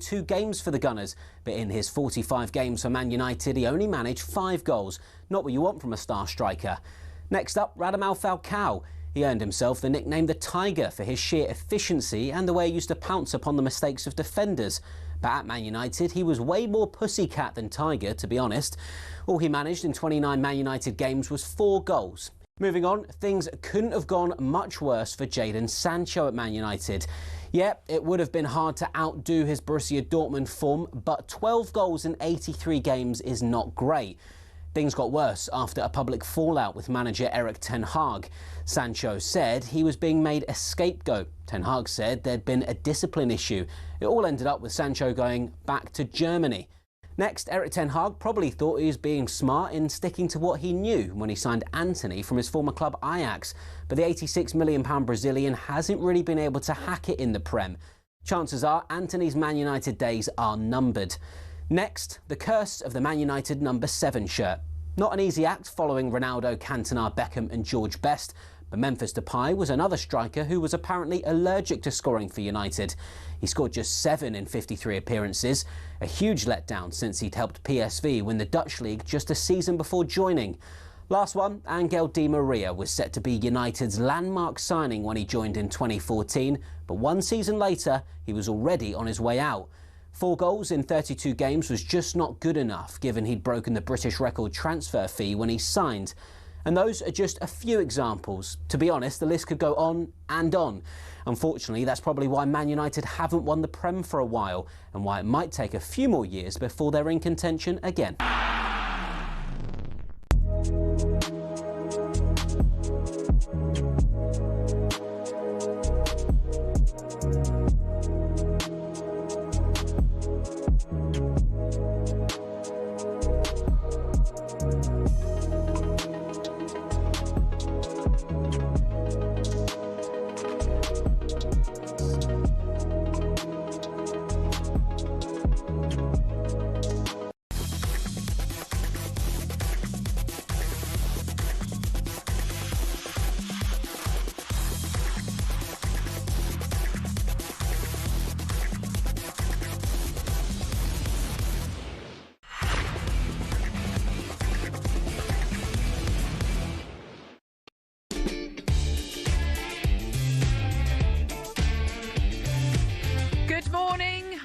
2 games for the Gunners, but in his 45 games for Man United, he only managed 5 goals. Not what you want from a star striker. Next up, Radamel Falcao. He earned himself the nickname the Tiger for his sheer efficiency and the way he used to pounce upon the mistakes of defenders. But at Man United, he was way more pussycat than Tiger, to be honest. All he managed in 29 Man United games was 4 goals. Moving on, things couldn't have gone much worse for Jadon Sancho at Man United. Yeah, it would have been hard to outdo his Borussia Dortmund form, but 12 goals in 83 games is not great. Things got worse after a public fallout with manager Erik ten Hag. Sancho said he was being made a scapegoat. Ten Hag said there'd been a discipline issue. It all ended up with Sancho going back to Germany. Next, Erik ten Hag probably thought he was being smart in sticking to what he knew when he signed Antony from his former club Ajax. But the £86 million Brazilian hasn't really been able to hack it in the Prem. Chances are Antony's Man United days are numbered. Next, the curse of the Man United number 7 shirt. Not an easy act following Ronaldo, Cantona, Beckham and George Best, but Memphis Depay was another striker who was apparently allergic to scoring for United. He scored just 7 in 53 appearances, a huge letdown since he'd helped PSV win the Dutch league just a season before joining. Last one, Angel Di Maria was set to be United's landmark signing when he joined in 2014, but 1 season later he was already on his way out. 4 goals in 32 games was just not good enough, given he'd broken the British record transfer fee when he signed. And those are just a few examples. To be honest, the list could go on and on. Unfortunately, that's probably why Man United haven't won the Prem for a while, and why it might take a few more years before they're in contention again.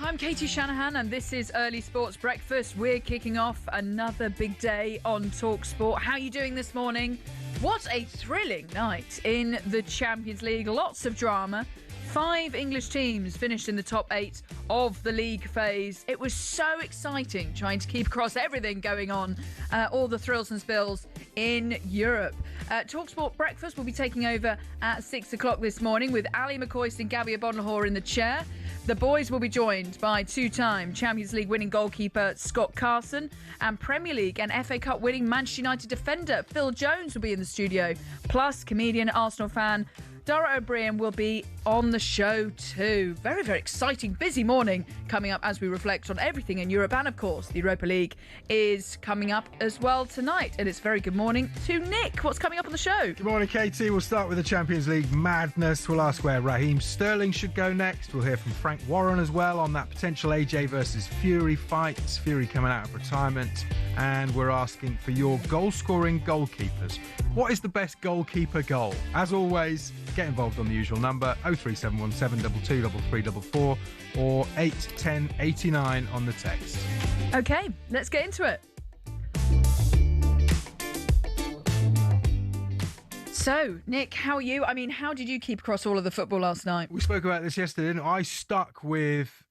I'm Katie Shanahan and this is Early Sports Breakfast. We're kicking off another big day on talkSPORT. How are you doing this morning? What a thrilling night in the Champions League. Lots of drama. 5 English teams finished in the top 8 of the league phase. It was so exciting trying to keep across everything going on, all the thrills and spills in Europe. talkSPORT Breakfast will be taking over at 6 o'clock this morning with Ali McCoist and Gabby Abonlahor in the chair. The boys will be joined by 2-time Champions League winning goalkeeper Scott Carson and Premier League and FA Cup winning Manchester United defender Phil Jones will be in the studio. Plus, comedian, Arsenal fan Dara O'Brien will be on the show too. Very, very exciting, busy morning coming up as we reflect on everything in Europe. And of course, the Europa League is coming up as well tonight. And it's very good morning to Nick. What's coming up on the show? Good morning, Katie. We'll start with the Champions League madness. We'll ask where Raheem Sterling should go next. We'll hear from Frank Warren as well on that potential AJ versus Fury fight. Fury coming out of retirement. And we're asking for your goal-scoring goalkeepers. What is the best goalkeeper goal? As always, get involved on the usual number 03717 22 3344 or 81089 on the text. Okay, let's get into it. So, Nick, how are you? I mean, how did you keep across all of the football last night? We spoke about this yesterday, didn't we? I stuck with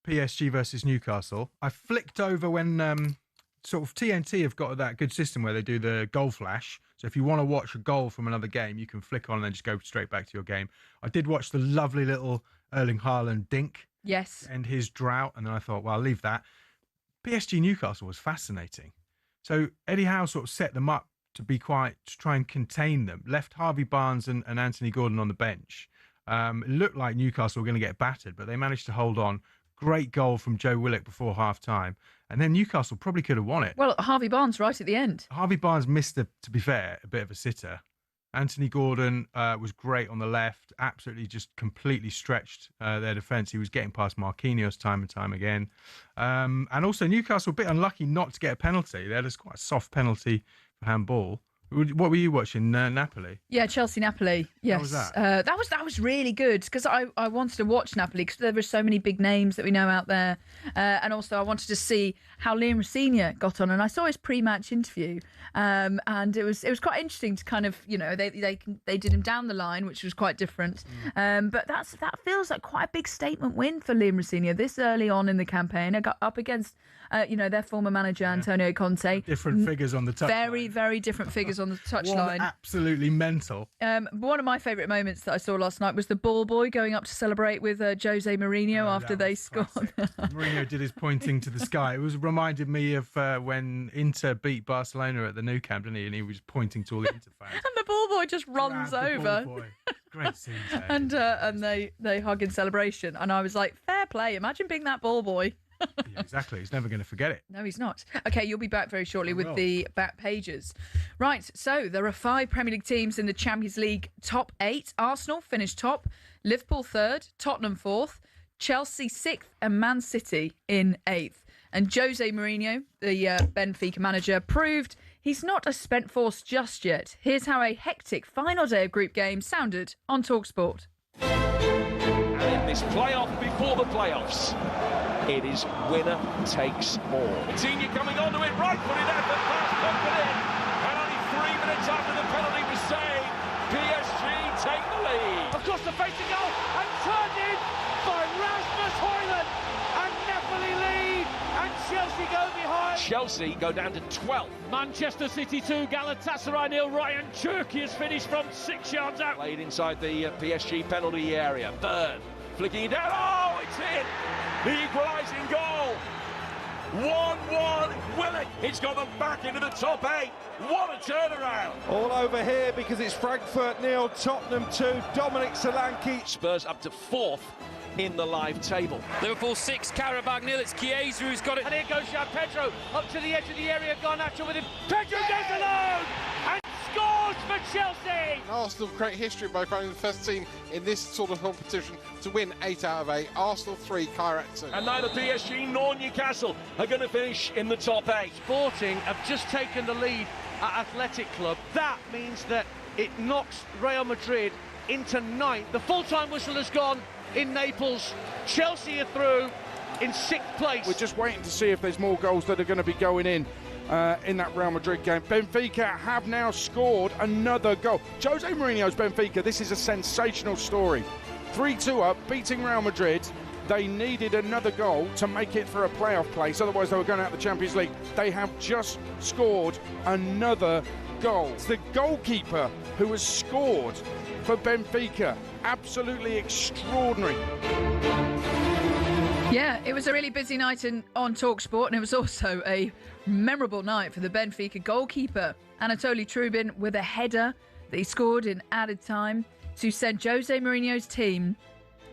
PSG versus Newcastle. I flicked over when sort of TNT have got that good system where they do the goal flash. So if you want to watch a goal from another game, you can flick on and then just go straight back to your game. I did watch the lovely little Erling Haaland dink. Yes. And his drought. And then I thought, well, I'll leave that. PSG Newcastle was fascinating. So Eddie Howe sort of set them up to try and contain them. Left Harvey Barnes and Anthony Gordon on the bench. It looked like Newcastle were going to get battered, but they managed to hold on. Great goal from Joe Willock before half-time. And then Newcastle probably could have won it. Well, Harvey Barnes right at the end. Harvey Barnes missed, to be fair, a bit of a sitter. Anthony Gordon was great on the left, absolutely just completely stretched their defence. He was getting past Marquinhos time and time again. And also Newcastle a bit unlucky not to get a penalty. They had quite a soft penalty for handball. What were you watching? Napoli? Yeah, Chelsea-Napoli. Yes. How was that? That was really good because I wanted to watch Napoli because there were so many big names that we know out there. And also I wanted to see how Liam Rosenior got on. And I saw his pre-match interview. And it was quite interesting to kind of, they did him down the line, which was quite different. But that feels like quite a big statement win for Liam Rosenior this early on in the campaign. I got up against, their former manager, Antonio Conte. Different figures on the touchline. Very, very different figures on the touchline. Absolutely mental. One of my favourite moments that I saw last night was the ball boy going up to celebrate with Jose Mourinho after they scored. Mourinho did his pointing to the sky. It reminded me of when Inter beat Barcelona at the Nou Camp, didn't he? And he was pointing to all the Inter fans. And the ball boy just runs over. Great scene. And they hug in celebration. And I was like, fair play. Imagine being that ball boy. Yeah, exactly. He's never going to forget it. No, he's not. Okay, you'll be back very shortly with the back pages. Right, so there are 5 Premier League teams in the Champions League top 8. Arsenal finished top, Liverpool 3rd, Tottenham 4th, Chelsea 6th and Man City in 8th. And Jose Mourinho, the Benfica manager, proved he's not a spent force just yet. Here's how a hectic final day of group games sounded on talkSPORT. And in this playoff before the playoffs, it is winner takes all. Coutinho coming onto it, right-footed effort, pass put in. And only 3 minutes after the penalty was saved, PSG take the lead. Across the face to goal and turned in by Rasmus Højlund. And Napoli lead and Chelsea go behind. Chelsea go down to 12th. Manchester City 2, Galatasaray 0. Ryan Cherki has finished from 6 yards out. Played inside the PSG penalty area. Third, flicking it down. Oh, it's in. The equalising goal. 1-1. Will it? It's got them back into the top 8. What a turnaround. All over here because it's Frankfurt 0, Tottenham 2, Dominic Solanke. Spurs up to 4th in the live table. Liverpool 6, Karabakh 0. It's Chiesa who's got it. And here goes Jean Pedro up to the edge of the area. Garnacho with him. Pedro goes alone and scores for Chelsea. Arsenal create history by becoming the first team in this sort of competition to win 8 out of 8. Arsenal 3, Kairat 2. And neither PSG nor Newcastle are going to finish in the top 8. Sporting have just taken the lead at Athletic Club. That means that it knocks Real Madrid into 9th. The full-time whistle has gone in Naples. Chelsea are through in 6th place. We're just waiting to see if there's more goals that are going to be going in that Real Madrid game. Benfica have now scored another goal. Jose Mourinho's Benfica, this is a sensational story. 3-2 up, beating Real Madrid. They needed another goal to make it for a playoff place, otherwise they were going out of the Champions League. They have just scored another goal. It's the goalkeeper who has scored for Benfica. Absolutely extraordinary. Yeah, it was a really busy night on talkSPORT, and it was also a memorable night for the Benfica goalkeeper, Anatoly Trubin, with a header that he scored in added time to send Jose Mourinho's team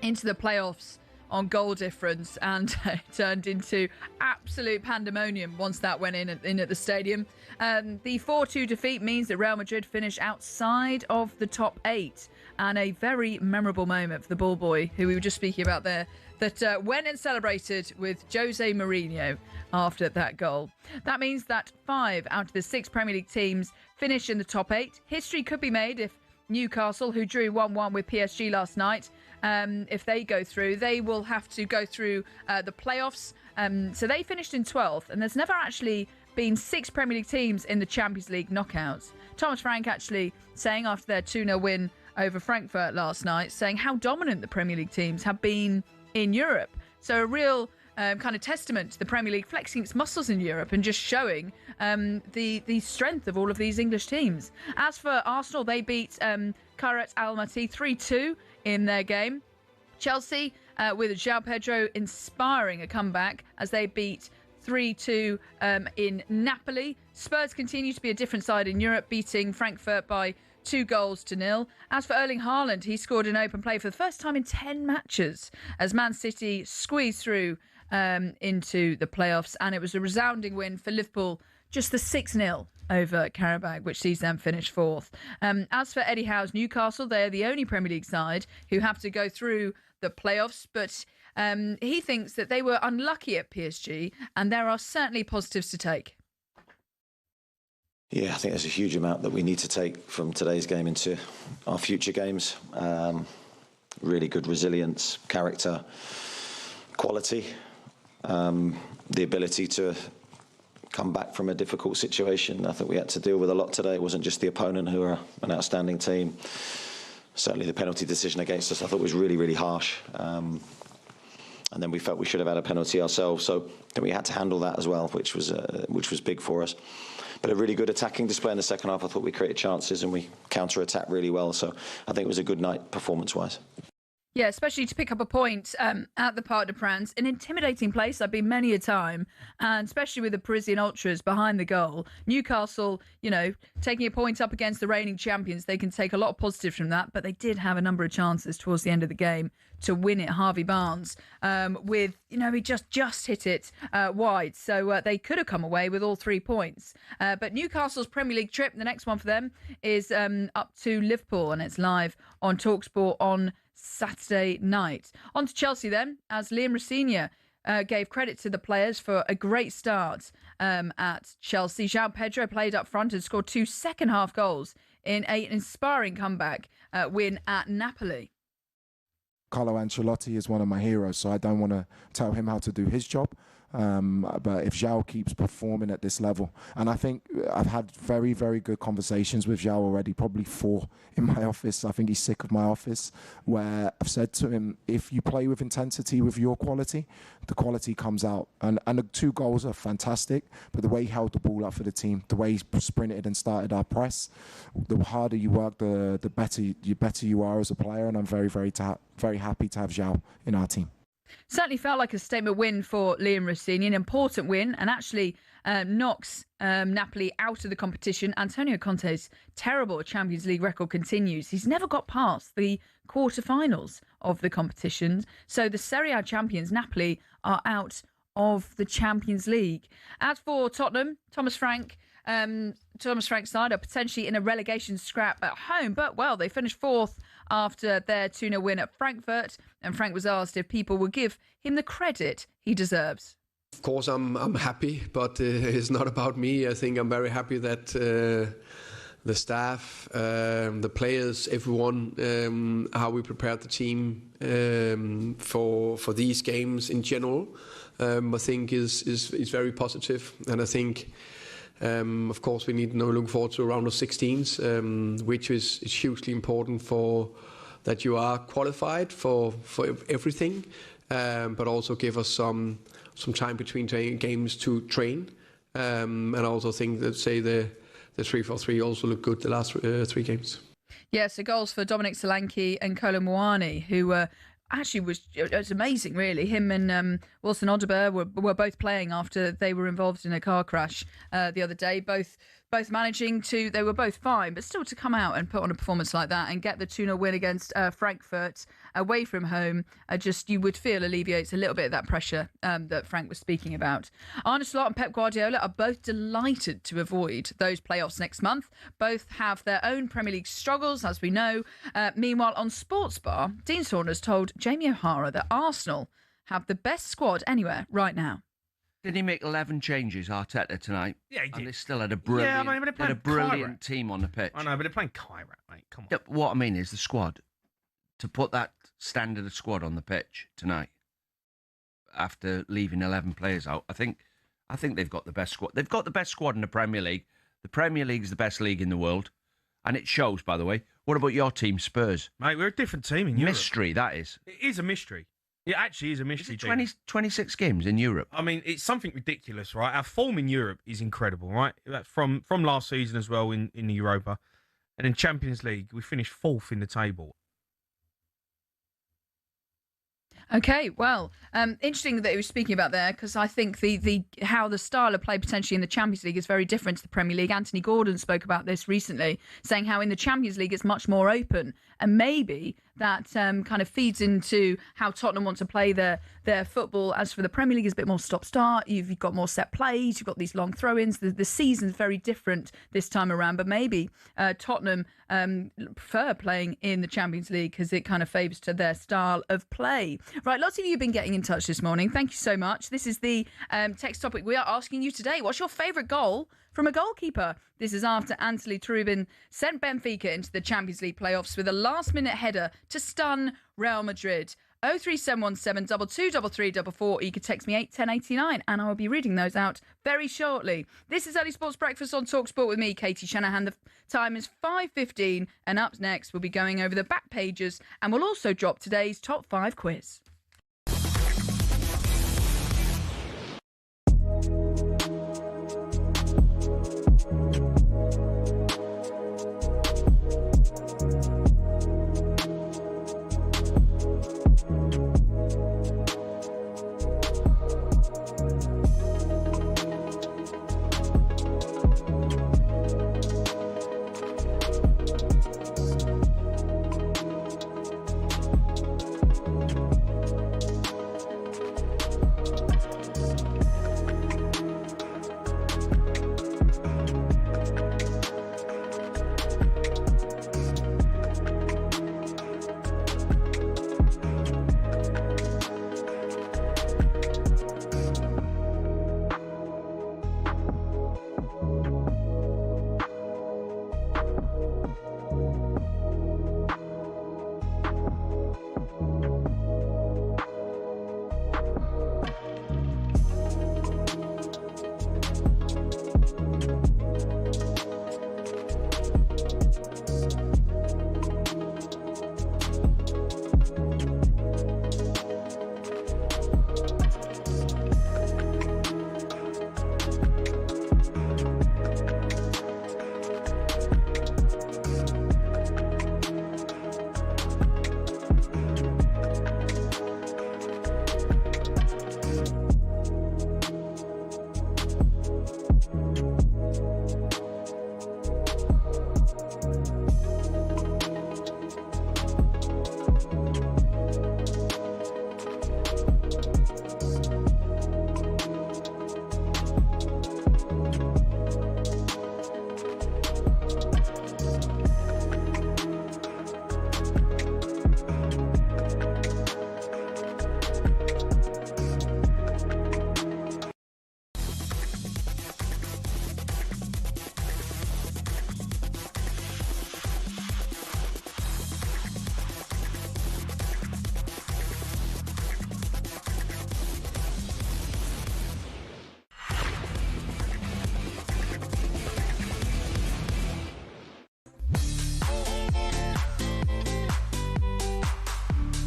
into the playoffs on goal difference, and it turned into absolute pandemonium once that went in at the stadium. The 4-2 defeat means that Real Madrid finish outside of the top 8, and a very memorable moment for the ball boy, who we were just speaking about there, that went and celebrated with Jose Mourinho after that goal. That means that 5 out of the 6 Premier League teams finish in the top 8. History could be made if Newcastle, who drew 1-1 with PSG last night, if they go through, they will have to go through the playoffs. So they finished in 12th, and there's never actually been 6 Premier League teams in the Champions League knockouts. Thomas Frank actually saying after their 2-0 win over Frankfurt last night, saying how dominant the Premier League teams have been in Europe. So a real kind of testament to the Premier League flexing its muscles in Europe and just showing the strength of all of these English teams. As for Arsenal, they beat Kairat Almaty 3-2 in their game. Chelsea, with João Pedro inspiring a comeback as they beat 3-2 in Napoli. Spurs continue to be a different side in Europe, beating Frankfurt by 2-0. As for Erling Haaland, he scored in open play for the first time in 10 matches as Man City squeezed through into the playoffs, and it was a resounding win for Liverpool, just the 6-0 over Karabakh, which sees them finish fourth. As for Eddie Howe's Newcastle, they're the only Premier League side who have to go through the playoffs, but he thinks that they were unlucky at PSG, and there are certainly positives to take. Yeah, I think there's a huge amount that we need to take from today's game into our future games. Really good resilience, character, quality, the ability to come back from a difficult situation. I think we had to deal with a lot today. It wasn't just the opponent, who are an outstanding team. Certainly the penalty decision against us, I thought, was really, really harsh. And then we felt we should have had a penalty ourselves. So then we had to handle that as well, which was big for us. But a really good attacking display in the second half. I thought we created chances and we counter-attacked really well. So I think it was a good night performance-wise. Yeah, especially to pick up a point at the Parc des Princes, an intimidating place. I've been many a time, and especially with the Parisian ultras behind the goal. Newcastle, taking a point up against the reigning champions, they can take a lot of positives from that, but they did have a number of chances towards the end of the game to win it. Harvey Barnes, he just hit it wide, so they could have come away with all 3 points. But Newcastle's Premier League trip, the next one for them, is up to Liverpool, and it's live on talkSPORT on Saturday night. On to Chelsea then, as Liam Rosenior gave credit to the players for a great start at Chelsea. João Pedro played up front and scored 2 second-half goals in an inspiring comeback win at Napoli. Carlo Ancelotti is one of my heroes, so I don't want to tell him how to do his job. But if João keeps performing at this level, and I think I've had very, very good conversations with João already, probably 4 in my office. I think he's sick of my office, where I've said to him, if you play with intensity with your quality, the quality comes out. And the 2 goals are fantastic, but the way he held the ball up for the team, the way he sprinted and started our press, the harder you work, the better you are as a player. And I'm very, very happy to have João in our team. Certainly felt like a statement win for Liam Rosenior, an important win, and actually knocks Napoli out of the competition. Antonio Conte's terrible Champions League record continues. He's never got past the quarterfinals of the competition. So the Serie A champions, Napoli, are out of the Champions League. As for Tottenham, Thomas Frank's side are potentially in a relegation scrap at home, but, well, they finished 4th after their 2-0 win at Frankfurt, and Frank was asked if people would give him the credit he deserves. Of course, I'm happy, but it's not about me. I think I'm very happy that the staff, the players, everyone, how we prepared the team for these games in general, I think is very positive, and I think. Of course, we need to look forward to a round of 16s, which is hugely important for that you are qualified for everything, but also give us some time between games to train. And I also think that, say, the 3-4-3 also look good the last 3 games. Yeah, so goals for Dominic Solanke and Kolo Muani, who actually it was amazing, really. Him and Wilson Odobert were both playing after they were involved in a car crash the other day. Both managing to, they were both fine, but still to come out and put on a performance like that and get the 2-0 win against Frankfurt away from home, you would feel alleviates a little bit of that pressure that Frank was speaking about. Arne Slot and Pep Guardiola are both delighted to avoid those playoffs next month. Both have their own Premier League struggles, as we know. Meanwhile, on Sports Bar, Dean Saunders told Jamie O'Hara that Arsenal have the best squad anywhere right now. Did he make 11 changes, Arteta, tonight? Yeah, he did. And they still had a brilliant team on the pitch. I know, but they're playing Kyrat, mate. Come on. Yeah, what I mean is the squad. To put that standard of squad on the pitch tonight, after leaving 11 players out, I think they've got the best squad. They've got the best squad in the Premier League. The Premier League is the best league in the world. And it shows, by the way. What about your team, Spurs? Mate, we're a different team in Europe. Mystery, that is. It is a mystery. It actually is a mystery. 26 games in Europe. I mean, it's something ridiculous, right? Our form in Europe is incredible, right? From last season as well in the Europa. And in Champions League, we finished 4th in the table. Okay, well, interesting that he was speaking about there, because I think how the style of play potentially in the Champions League is very different to the Premier League. Anthony Gordon spoke about this recently, saying how in the Champions League it's much more open, and maybe that kind of feeds into how Tottenham want to play their football. As for the Premier League, it's a bit more stop-start. You've got more set plays. You've got these long throw-ins. The season's very different this time around, but maybe Tottenham prefer playing in the Champions League because it kind of favours to their style of play. Right, lots of you have been getting in touch this morning. Thank you so much. This is the text topic we are asking you today. What's your favourite goal from a goalkeeper? This is after Anthony Trubin sent Benfica into the Champions League playoffs with a last-minute header to stun Real Madrid. 03717 223344. You could text me 81089 and I will be reading those out very shortly. This is Early Sports Breakfast on talkSPORT with me, Katie Shanahan. The time is 5:15 and up next we'll be going over the back pages and we'll also drop today's top 5 quiz.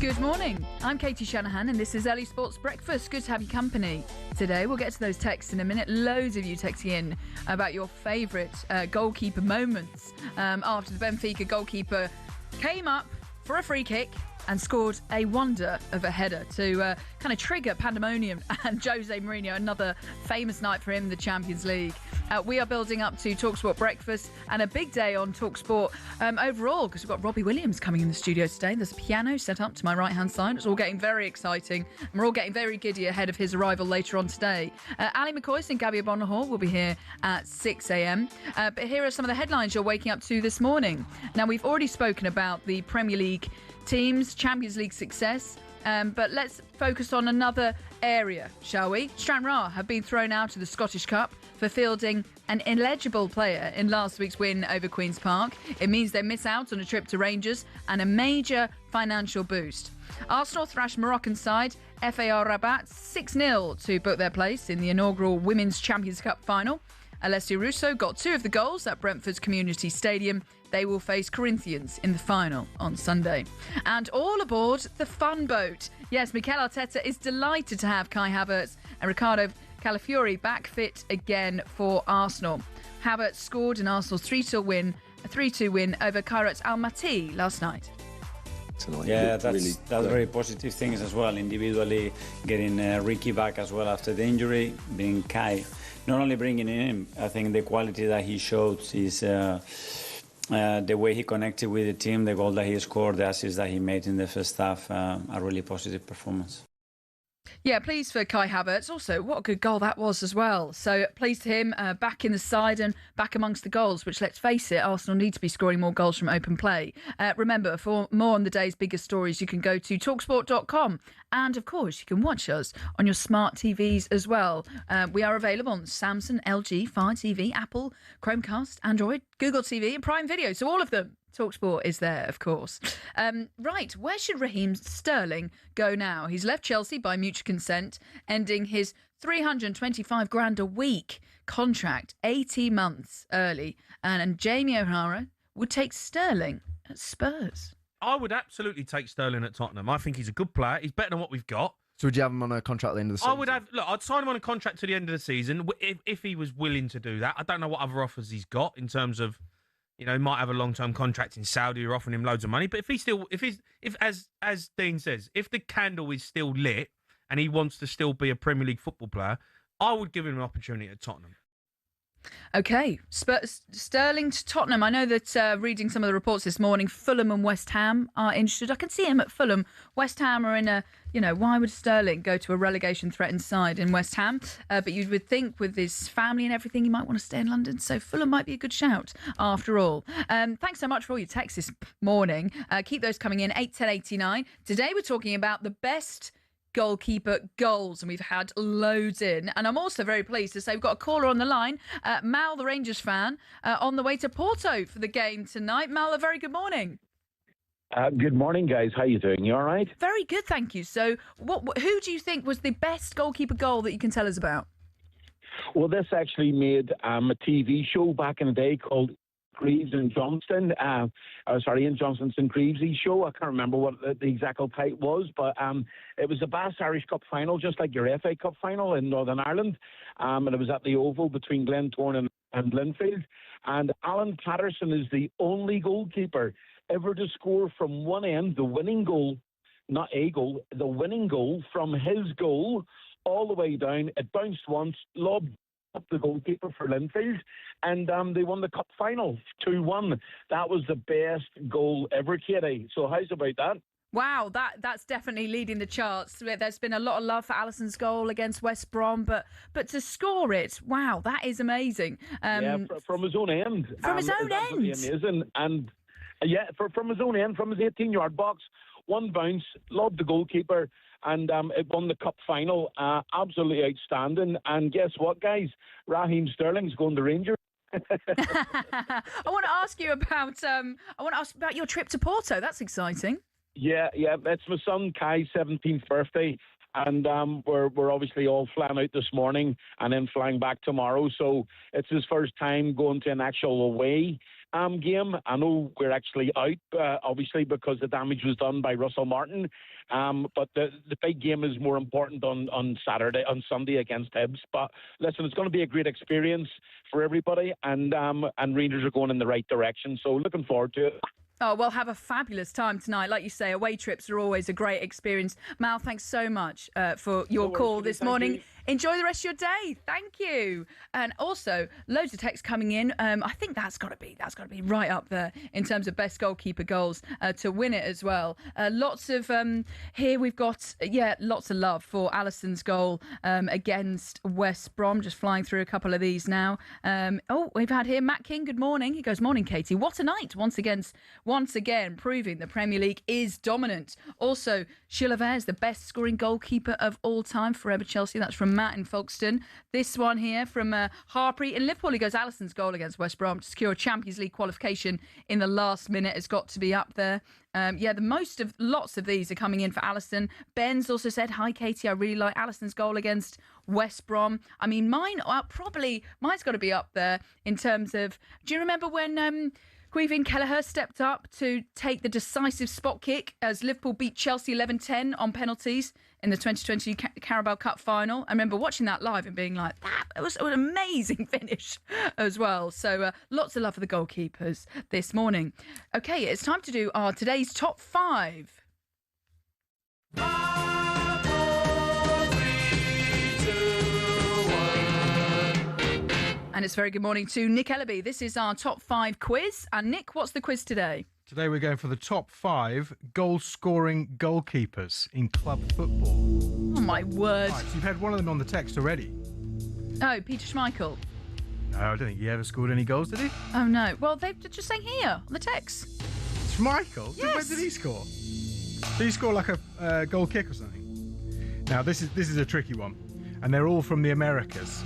Good morning. I'm Katie Shanahan and this is Early Sports Breakfast. Good to have your company. Today we'll get to those texts in a minute. Loads of you texting in about your favourite goalkeeper moments after the Benfica goalkeeper came up for a free kick and scored a wonder of a header to kind of trigger pandemonium and Jose Mourinho, another famous night for him in the Champions League. We are building up to talkSPORT Breakfast and a big day on talkSPORT overall because we've got Robbie Williams coming in the studio today. There's a piano set up to my right-hand side. It's all getting very exciting and we're all getting very giddy ahead of his arrival later on today. Ali McCoy and Gabby Bonahor will be here at 6 a.m. But here are some of the headlines you're waking up to this morning. Now, we've already spoken about the Premier League teams, Champions League success, but let's focus on another area, shall we? Stranraer have been thrown out of the Scottish Cup for fielding an illegible player in last week's win over Queen's Park. It means they miss out on a trip to Rangers and a major financial boost. Arsenal thrashed Moroccan side FAR Rabat 6-0 to book their place in the inaugural Women's Champions Cup final. Alessia Russo got 2 of the goals at Brentford's Community Stadium. They will face Corinthians in the final on Sunday. And all aboard the fun boat. Yes, Mikel Arteta is delighted to have Kai Havertz and Ricardo Calafiori back fit again for Arsenal. Havertz scored in Arsenal's 3-2 win over Kairat Almaty last night. Yeah, that's very positive things as well. Individually, getting Ricky back as well after the injury, being Kai, not only bringing him, I think the quality that he showed is the way he connected with the team, the goal that he scored, the assist that he made in the first half, a really positive performance. Yeah, pleased for Kai Havertz. Also, what a good goal that was as well. So pleased to him, back in the side and back amongst the goals, which, let's face it, Arsenal need to be scoring more goals from open play. Remember, for more on the day's biggest stories, you can go to talksport.com. And, of course, you can watch us on your smart TVs as well. We are available on Samsung, LG, Fire TV, Apple, Chromecast, Android, Google TV and Prime Video. So all of them. TalkSport is there, of course. Right, where should Raheem Sterling go now? He's left Chelsea by mutual consent, ending his $325,000 a week contract 18 months early. And Jamie O'Hara would take Sterling at Spurs. I would absolutely take Sterling at Tottenham. I think he's a good player. He's better than what we've got. So would you have him on a contract at the end of the season? I'd sign him on a contract to the end of the season if he was willing to do that. I don't know what other offers he's got in terms of, he might have a long-term contract in Saudi or offering him loads of money. But if as Dean says, if the candle is still lit and he wants to still be a Premier League football player, I would give him an opportunity at Tottenham. Okay, Sterling to Tottenham. I know that reading some of the reports this morning, Fulham and West Ham are interested. I can see him at Fulham. West Ham are in a, why would Sterling go to a relegation-threatened side in West Ham? But you would think with his family and everything, he might want to stay in London. So Fulham might be a good shout after all. Thanks so much for all your texts this morning. Keep those coming in, 81089. Today we're talking about the best goalkeeper goals, and we've had loads in. And I'm also very pleased to say we've got a caller on the line, Mal, the Rangers fan, on the way to Porto for the game tonight. Mal, a very good morning. Good morning, guys. How you doing? You all right? Very good, thank you. So who do you think was the best goalkeeper goal that you can tell us about? Well, this actually made a TV show back in the day called Greaves and Johnston. Ian Johnston's and Greaves' show. I can't remember what the exact title was, but it was the Bass Irish Cup final, just like your FA Cup final in Northern Ireland. And it was at the Oval between Glentoran and Linfield. And Alan Patterson is the only goalkeeper ever to score from one end, the winning goal, not a goal, the winning goal from his goal all the way down. It bounced once, lobbed up the goalkeeper for Linfield, and they won the cup final 2-1. That was the best goal ever, Katie. So how's about that? Wow, that's definitely leading the charts. There's been a lot of love for Alisson's goal against West Brom, but to score it, wow, that is amazing. From his own end. From his own end. Amazing. And from his own end, from his 18-yard box, one bounce, lobbed the goalkeeper, and it won the cup final. Absolutely outstanding. And guess what, guys? Raheem Sterling's going to Rangers. I want to ask about your trip to Porto. That's exciting. Yeah, it's my son Kai's 17th birthday, and we're obviously all flying out this morning and then flying back tomorrow. So it's his first time going to an actual away game. I know we're actually out, obviously, because the damage was done by Russell Martin. But the big game is more important on Sunday against Hibs. But listen, it's going to be a great experience for everybody, and Rangers are going in the right direction. So looking forward to it. Oh, well, have a fabulous time tonight. Like you say, away trips are always a great experience. Mal, thanks so much for your call this morning. Enjoy the rest of your day. Thank you. And also, loads of texts coming in. I think that's got to be right up there in terms of best goalkeeper goals to win it as well. Lots of here we've got lots of love for Alisson's goal against West Brom. Just flying through a couple of these now. We've had here Matt King. Good morning. He goes, morning, Katie. What a night once again, proving the Premier League is dominant. Also, Chilavert is the best scoring goalkeeper of all time, forever Chelsea. That's from Matt in Folkestone. This one here from Harpreet in Liverpool. He goes, Alisson's goal against West Brom to secure a Champions League qualification in the last minute has got to be up there. Lots of these are coming in for Alisson. Ben's also said, hi, Katie, I really like Alisson's goal against West Brom. I mean, mine's got to be up there in terms of, do you remember when Queven Kelleher stepped up to take the decisive spot kick as Liverpool beat Chelsea 11-10 on penalties in the 2020 Carabao Cup final? I remember watching that live and being like, that was an amazing finish as well. So lots of love for the goalkeepers this morning. Okay, it's time to do our today's top 5. And this very good morning to Nick Ellaby. This is our top 5 quiz. And Nick, what's the quiz today? Today we're going for the top 5 goal-scoring goalkeepers in club football. Oh, my word. Right, so you've had one of them on the text already. Oh, Peter Schmeichel. No, I don't think he ever scored any goals, did he? Oh, no. Well, they're just saying here on the text. Schmeichel? Yes. When did he score? Did he score like a goal kick or something? Now, this is a tricky one. And they're all from the Americas.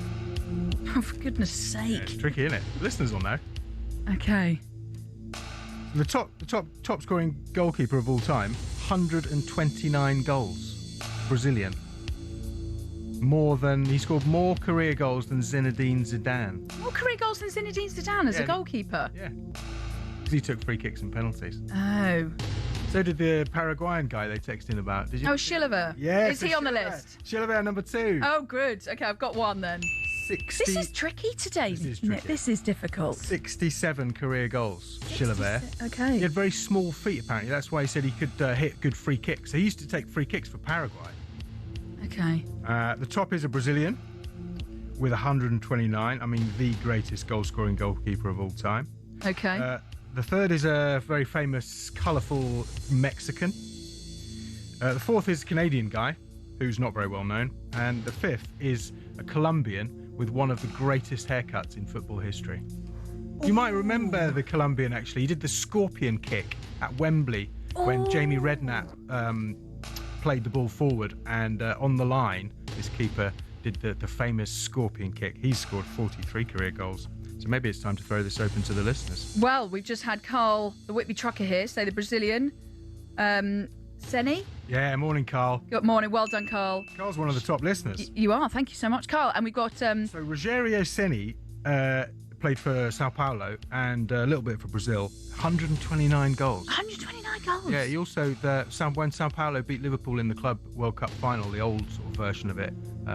Oh, for goodness sake. Yeah, it's tricky, isn't it? Listeners will know. Okay. The top scoring goalkeeper of all time, 129 goals. Brazilian. He scored more career goals than Zinedine Zidane. More career goals than Zinedine Zidane as a goalkeeper? Yeah. Because he took free kicks and penalties. Oh. So did the Paraguayan guy they texted in about. Did you? Oh, Chilever. Yes. Is he on the list? Chilever, number 2. Oh, good. Okay, I've got one then. 60. This is tricky today. This is difficult. 67 career goals, Chilever. Okay. He had very small feet, apparently. That's why he said he could hit good free kicks. So he used to take free kicks for Paraguay. Okay. The top is a Brazilian with 129. I mean, the greatest goal-scoring goalkeeper of all time. Okay. The third is a very famous, colourful Mexican. The fourth is a Canadian guy, who's not very well known. And the fifth is a Colombian with one of the greatest haircuts in football history. You might remember the Colombian, actually. He did the scorpion kick at Wembley when Jamie Redknapp played the ball forward, and on the line, this keeper did the famous scorpion kick. He's scored 43 career goals. So maybe it's time to throw this open to the listeners. Well, we've just had Carl, the Whitby trucker here, say the Brazilian. Senni? Yeah, morning, Carl. Good morning. Well done, Carl. Carl's one of the top listeners. You are. Thank you so much, Carl. And we've got... So Rogério Senni played for Sao Paulo and a little bit for Brazil. 129 goals. 129 goals? Yeah, he also, when Sao Paulo beat Liverpool in the Club World Cup final, the old sort of version of it,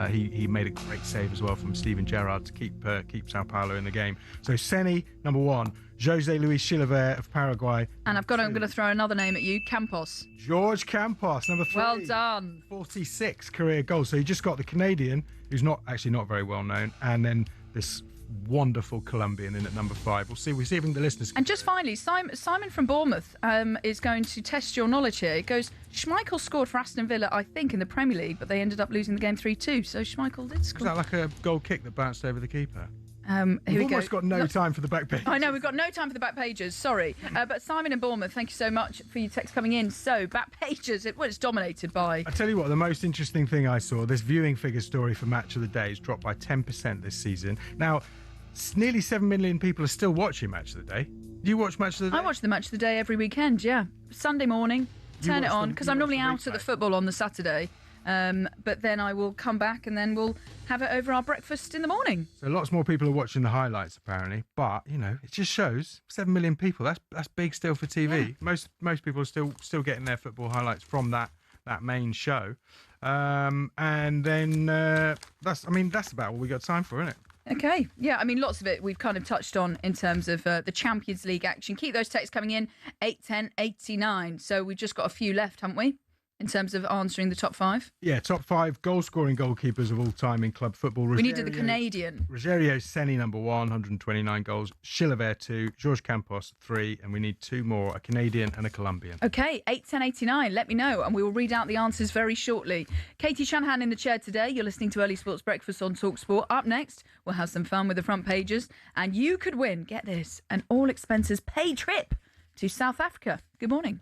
he made a great save as well from Steven Gerrard to keep Sao Paulo in the game. So Senni, number 1. José Luis Chilever of Paraguay. And I'm going to throw another name at you, Campos. George Campos, number 3. Well done. 46 career goals. So you just got the Canadian, who's not very well known, and then this wonderful Colombian in at number 5. We'll see if the listeners can. And just finally, Simon from Bournemouth is going to test your knowledge here. It goes, Schmeichel scored for Aston Villa, I think, in the Premier League, but they ended up losing the game 3-2. So Schmeichel did score. Was that like a goal kick that bounced over the keeper? We've almost got no time for the back pages. I know, we've got no time for the back pages, sorry. But Simon in Bournemouth, thank you so much for your text coming in. So, back pages, it's dominated by... I tell you what, the most interesting thing I saw, this viewing figure story for Match of the Day has dropped by 10% this season. Now, nearly 7 million people are still watching Match of the Day. Do you watch Match of the Day? I watch the Match of the Day every weekend, yeah. Sunday morning, turn it on, because I'm normally out at the football on the Saturday. But then I will come back and then we'll have it over our breakfast in the morning. So lots more people are watching the highlights apparently, but it just shows 7 million people. That's big still for TV. Yeah. Most people are still getting their football highlights from that main show, and then that's about all we got time for, isn't it? Okay, yeah, lots of it we've kind of touched on in terms of the Champions League action. Keep those texts coming in, 81089. So we've just got a few left, haven't we? In terms of answering the top 5? Yeah, top 5 goal-scoring goalkeepers of all time in club football. We needed the Canadian. Rogério Senni, number 1, 129 goals. Chilever, 2. George Campos, 3. And we need 2 more, a Canadian and a Colombian. Okay, 81089. Let me know, and we will read out the answers very shortly. Katie Shanahan in the chair today. You're listening to Early Sports Breakfast on talkSPORT. Up next, we'll have some fun with the front pages. And you could win, get this, an all-expenses-paid trip to South Africa. Good morning.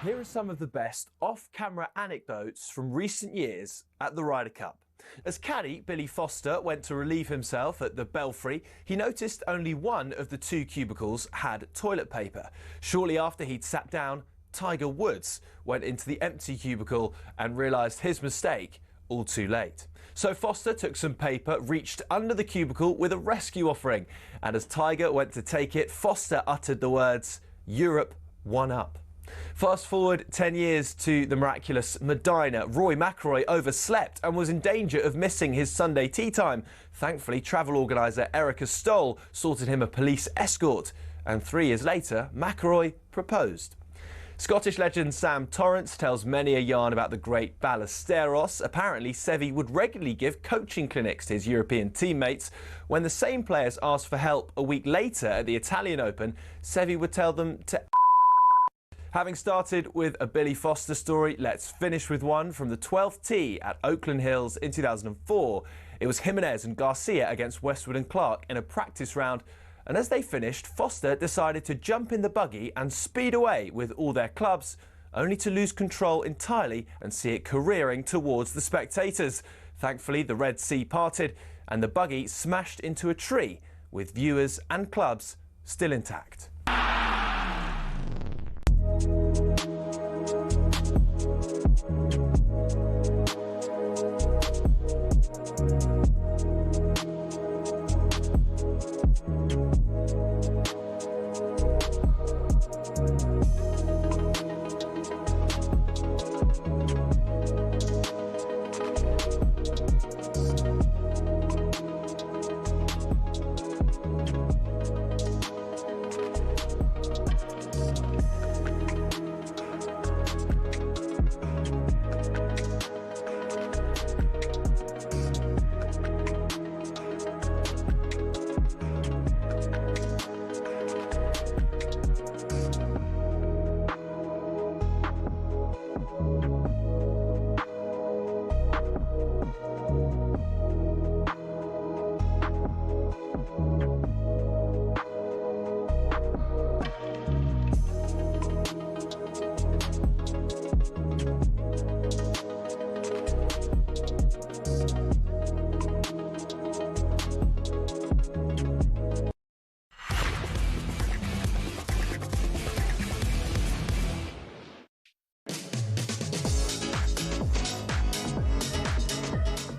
Here are some of the best off-camera anecdotes from recent years at the Ryder Cup. As caddy Billy Foster went to relieve himself at the Belfry, he noticed only one of the 2 cubicles had toilet paper. Shortly after he'd sat down, Tiger Woods went into the empty cubicle and realised his mistake all too late. So Foster took some paper, reached under the cubicle with a rescue offering, and as Tiger went to take it, Foster uttered the words, "Europe, one up." Fast forward 10 years to the miraculous Medina. Rory McIlroy overslept and was in danger of missing his Sunday tea time. Thankfully, travel organiser Erica Stoll sorted him a police escort, and 3 years later, McIlroy proposed. Scottish legend Sam Torrance tells many a yarn about the great Ballesteros. Apparently, Seve would regularly give coaching clinics to his European teammates. When the same players asked for help a week later at the Italian Open, Seve would tell them to Having started with a Billy Foster story, let's finish with one from the 12th tee at Oakland Hills in 2004. It was Jimenez and Garcia against Westwood and Clark in a practice round, and as they finished, Foster decided to jump in the buggy and speed away with all their clubs, only to lose control entirely and see it careering towards the spectators. Thankfully, the Red Sea parted and the buggy smashed into a tree, with viewers and clubs still intact.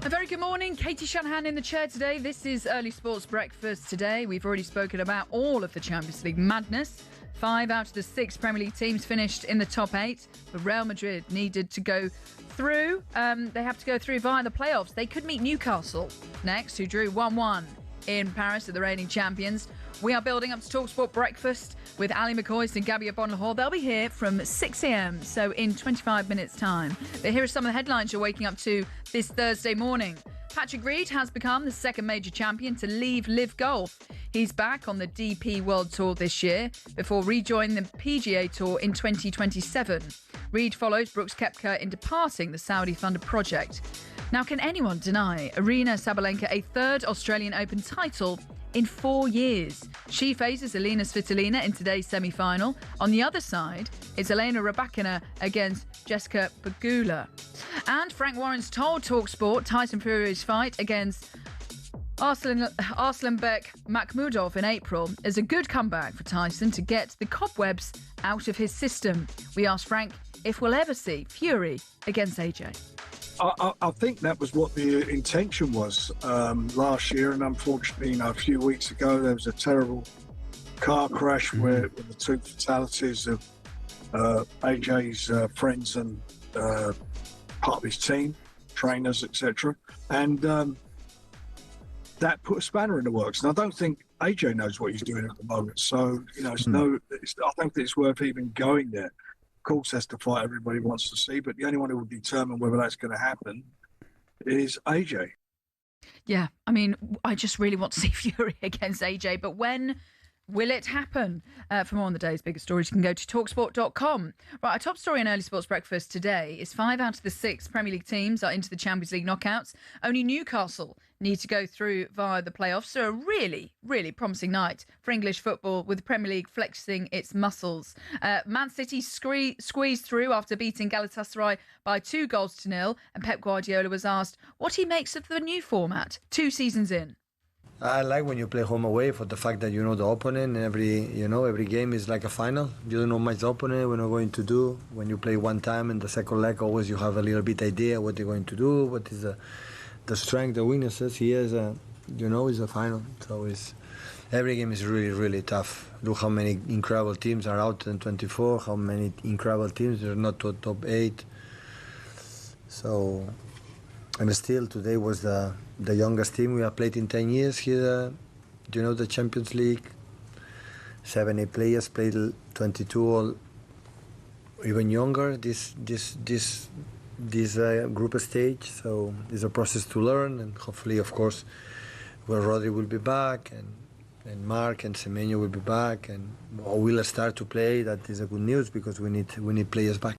A very good morning. Katie Shanahan in the chair today. This is Early Sports Breakfast today. We've already spoken about all of the Champions League madness. 5 out of the 6 Premier League teams finished in the top 8. But Real Madrid needed to go through. They have to go through via the playoffs. They could meet Newcastle next, who drew 1-1 in Paris at the reigning champions. We are building up to talkSPORT Breakfast with Ali McCoist and Gabby Bonlahor. They'll be here from 6 a.m, so in 25 minutes' time. But here are some of the headlines you're waking up to this Thursday morning. Patrick Reed has become the second major champion to leave Live Golf. He's back on the DP World Tour this year before rejoining the PGA Tour in 2027. Reed follows Brooks Koepka in departing the Saudi-funded project. Now, can anyone deny Arina Sabalenka a third Australian Open title in 4 years? She faces Elina Svitolina in today's semi-final. On the other side, it's Elena Rybakina against Jessica Pegula. And Frank Warren's told talkSPORT Tyson Fury's fight against Arslanbek Makhmudov in April is a good comeback for Tyson to get the cobwebs out of his system. We asked Frank if we'll ever see Fury against AJ. I think that was what the intention was last year, and unfortunately, a few weeks ago, there was a terrible car crash where the 2 fatalities of AJ's friends and part of his team, trainers, etc. And that put a spanner in the works. And I don't think AJ knows what he's doing at the moment. So, I don't think it's worth even going there. Of course, that's the fight everybody wants to see, but the only one who will determine whether that's going to happen is AJ. Yeah, I mean, I just really want to see Fury against AJ, but when Will it happen? For more on the day's biggest stories, you can go to talksport.com. Right, our top story in Early Sports Breakfast today is 5 out of the 6 Premier League teams are into the Champions League knockouts. Only Newcastle need to go through via the playoffs. So a really, really promising night for English football, with the Premier League flexing its muscles. Man City squeezed through after beating Galatasaray by 2-0, and Pep Guardiola was asked what he makes of the new format 2 seasons in. I like when you play home away for the fact that you know the opponent. Every game is like a final. You don't know much the opponent, what they're going to do. When you play one time in the second leg, always you have a little bit idea what they're going to do, what is the strength, the weaknesses. Here is is a final. So every game is really, really tough. Look how many incredible teams are out in 24. How many incredible teams are not to top 8. So, and still today was the youngest team we have played in 10 years here. The Champions League. 7-8 players played 22 or even younger this group stage. So it's a process to learn, and hopefully, of course, Rodri will be back, and Mark and Semenyo will be back, and we'll start to play. That is a good news because we need players back.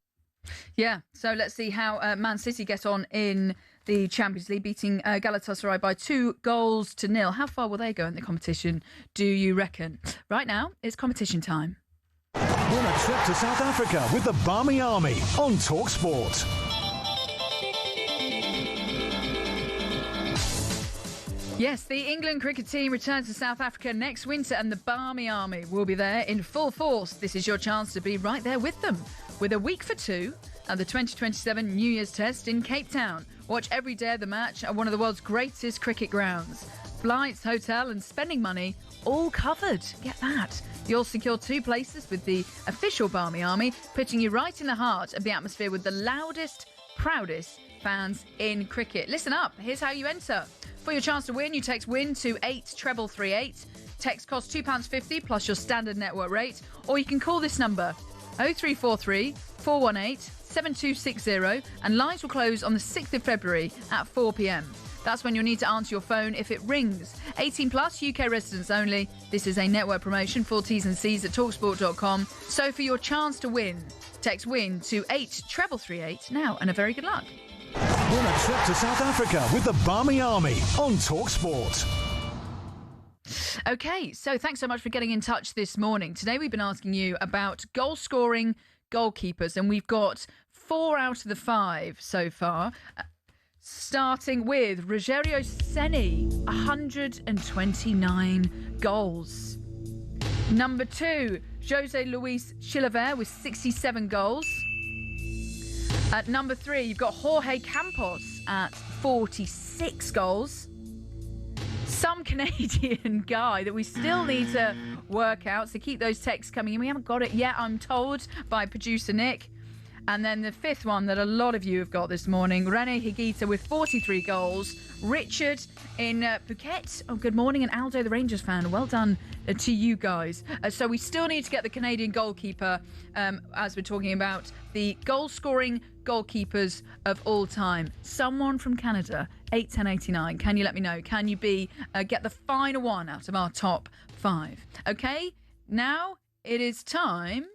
Yeah, so let's see how Man City get on in the Champions League, beating Galatasaray by 2-0. How far will they go in the competition, do you reckon? Right now, it's competition time. Win a trip to South Africa with the Barmy Army on talkSPORT. Yes, the England cricket team returns to South Africa next winter, and the Barmy Army will be there in full force. This is your chance to be right there with them, with a week for 2 at the 2027 New Year's Test in Cape Town. Watch every day of the match at one of the world's greatest cricket grounds. Flights, hotel and spending money, all covered. Get that. You'll secure 2 places with the official Barmy Army, putting you right in the heart of the atmosphere with the loudest, proudest fans in cricket. Listen up, here's how you enter. For your chance to win, you text WIN to 83338. Text costs £2.50 plus your standard network rate, or you can call this number 0343 418 7260, and lines will close on the 6th of February at 4 p.m. That's when you'll need to answer your phone if it rings. 18 plus, UK residents only. This is a network promotion. Full T's and C's at talksport.com. So for your chance to win, text WIN to 83338 now, and a very good luck. Win a trip to South Africa with the Barmy Army on talkSPORT. OK, so thanks so much for getting in touch this morning. Today we've been asking you about goal-scoring goalkeepers, and we've got 4 out of the 5 so far. Starting with Rogerio Ceni, 129 goals. Number 2, Jose Luis Chilavert with 67 goals. At number 3, you've got Jorge Campos at 46 goals. Some Canadian guy that we still need to work out, so keep those texts coming in. We haven't got it yet, I'm told, by producer Nick. And then the 5th one that a lot of you have got this morning, Rene Higuita with 43 goals. Richard in Phuket, good morning, and Aldo, the Rangers fan. Well done to you guys. So we still need to get the Canadian goalkeeper, as we're talking about the goal-scoring goalkeepers of all time. Someone from Canada, 81089. Can you let me know? Can you get the final one out of our top 5? Okay, now it is time.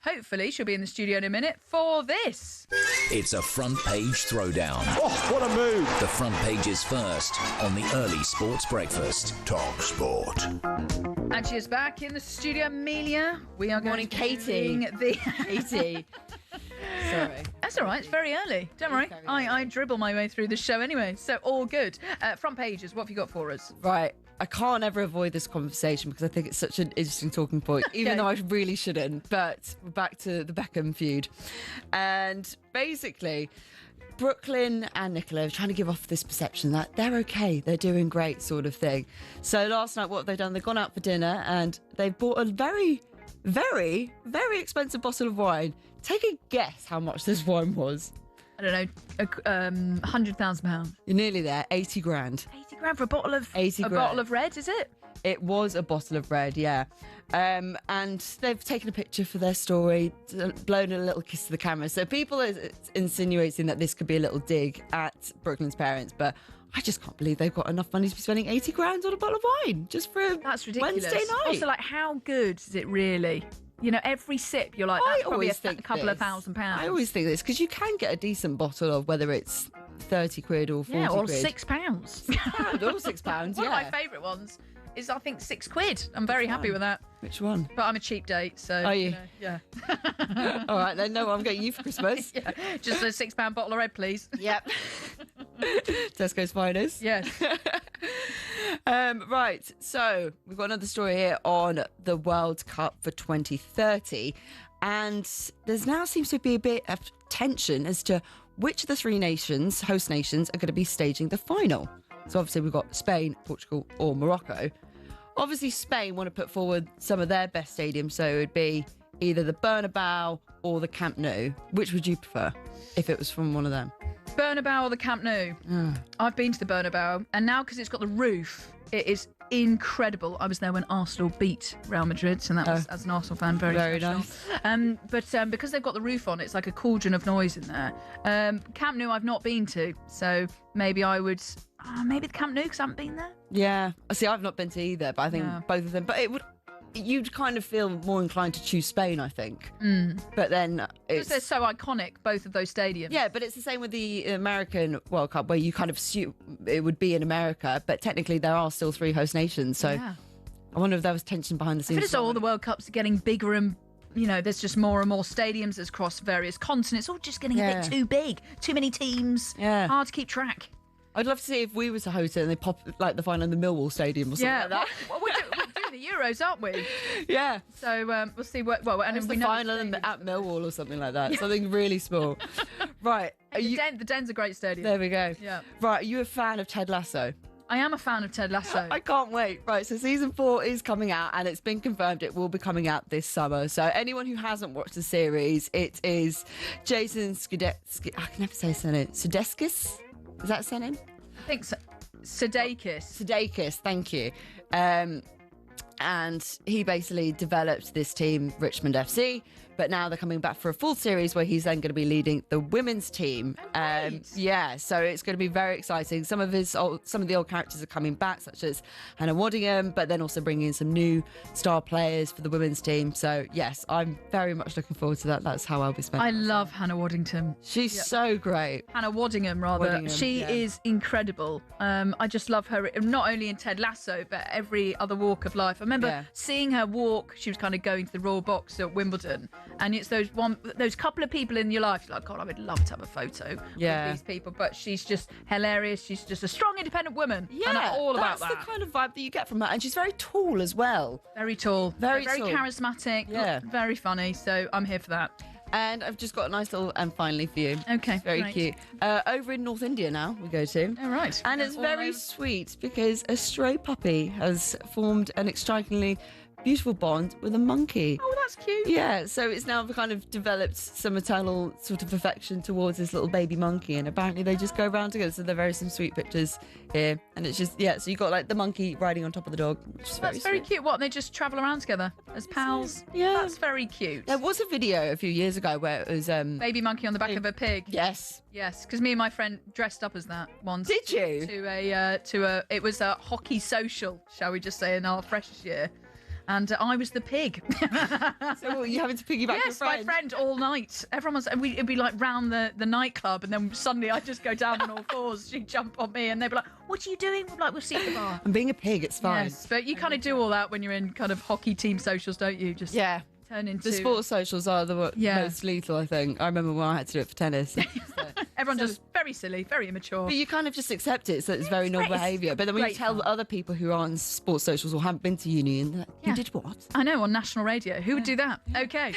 Hopefully, she'll be in the studio in a minute for this. It's a front page throwdown. Oh, what a move! The front page is first on the Early Sports Breakfast. talkSPORT. And she is back in the studio, Amelia. We are going to Katie. Katie. Sorry. That's all right. It's very early. Don't worry. I dribble my way through the show anyway, so all good. Front pages, what have you got for us? Right. I can't ever avoid this conversation because I think it's such an interesting talking point, even though I really shouldn't. But we're back to the Beckham feud. And basically, Brooklyn and Nicola are trying to give off this perception that they're okay, they're doing great sort of thing. So last night, what have they done? They've gone out for dinner and they've bought a very, very, very expensive bottle of wine. Take a guess how much this wine was. I don't know, £100,000. You're nearly there, 80 grand. 80 grand for a bottle of 80 grand. Bottle of red, is it? It was a bottle of red, yeah. And they've taken a picture for their story, blown a little kiss to the camera. So people are insinuating that this could be a little dig at Brooklyn's parents, but I just can't believe they've got enough money to be spending 80 grand on a bottle of wine just for a That's ridiculous. Wednesday night. Also, like, how good is it really? You know, every sip, you're like, that's probably a couple of £1,000. I always think this, because you can get a decent bottle of, whether it's 30 quid or 40 or quid. £6. Or £6, One of my favourite ones is, I think, £6. I'm very happy with that. Which one? But I'm a cheap date, so... Are you? Yeah. All right, then. No, I'm getting you for Christmas. Yeah. Just a £6 bottle of red, please. Yep. Tesco's finest. Yes. Right, so we've got another story here on the World Cup for 2030, and there's now seems to be a bit of tension as to which of the three nations, host nations, are going to be staging the final. So obviously we've got Spain, Portugal or Morocco. Obviously Spain want to put forward some of their best stadiums, so it would be either the Bernabeu or the Camp Nou. Which would you prefer if it was from one of them? Bernabeu or the Camp Nou? I've been to the Bernabeu, and now because it's got the roof, it is incredible. I was there when Arsenal beat Real Madrid, and that was, as an Arsenal fan, very special. Nice. But because they've got the roof on, it's like a cauldron of noise in there. Camp Nou I've not been to, so maybe I would... maybe the Camp Nou, because I haven't been there. Yeah. See, I've not been to either, but I think both of them... But you'd kind of feel more inclined to choose Spain, I think. But then because they're so iconic, both of those stadiums. Yeah, but it's the same with the American World Cup, where you kind of assume it would be in America, but technically there are still three host nations. So I wonder if there was tension behind the scenes. I feel as though all the World Cups are getting bigger, and there's just more and more stadiums that's across various continents. All just getting a bit too big, too many teams. Hard to keep track. I'd love to see if we were to host it and they pop like the final in the Millwall Stadium or something like that. Well, we're doing the Euros, aren't we? Yeah. So we'll see what. Well, and the final at Millwall or something like that. Something really small. Right. The Den's a great stadium. There we go. Yeah. Right. Are you a fan of Ted Lasso? I am a fan of Ted Lasso. I can't wait. Right, so season 4 is coming out, and it's been confirmed it will be coming out this summer. So anyone who hasn't watched the series, it is Jason Sudeikis. I can never say his surname. Sudeikis? Is that his surname? I think so. Sudeikis, thank you. And he basically developed this team, Richmond FC, but now they're coming back for a full series where he's then going to be leading the women's team. Yeah, so it's going to be very exciting. Some of the old characters are coming back, such as Hannah Waddingham, but then also bringing in some new star players for the women's team. So yes, I'm very much looking forward to that. That's how I'll be spending. I love Hannah Waddingham. She's so great. Hannah Waddingham, rather. She is incredible. I just love her, not only in Ted Lasso, but every other walk of life. I remember seeing her walk. She was kind of going to the Royal Box at Wimbledon, and it's those couple of people in your life. You're like, God, I would love to have a photo with these people. But she's just hilarious. She's just a strong, independent woman. Yeah, and I'm all about that's that. the kind of vibe that you get from her. And she's very tall as well. Very tall. Very tall. Charismatic. Yeah. Very funny. So I'm here for that. And I've just got a nice little and finally for you. Okay, it's very great. cute. Over in North India now we go to. All right. And it's very sweet because a stray puppy has formed an extremely beautiful bond with a monkey. Oh, that's cute. Yeah, so it's now kind of developed some maternal sort of affection towards this little baby monkey, and apparently they just go around together. So there are some sweet pictures here, and it's just so you got like the monkey riding on top of the dog, which is That's very cute. What, they just travel around together as pals? Yeah, that's very cute. There was a video a few years ago where it was baby monkey on the back of a pig. Yes, because me and my friend dressed up as that once. Did you? It was a hockey social, shall we just say, in our freshest year. And I was the pig. So what, you having to piggyback your friend? Yes, my friend all night. Everyone was, it'd be like round the nightclub, and then suddenly I'd just go down on all fours. She'd jump on me, and they'd be like, "What are you doing?" We're like, "We'll see at the bar." I'm being a pig, it's fine. Yes, but you kind of do all that when you're in kind of hockey team socials, don't you? Just turn into... The sports socials are the most lethal, I think. I remember when I had to do it for tennis. Everyone's just very silly, very immature. But you kind of just accept it, so it's very normal behaviour. But then when you tell other people who are on sports socials or haven't been to uni, and they're like, you did what? I know, on national radio. Who would do that? Okay.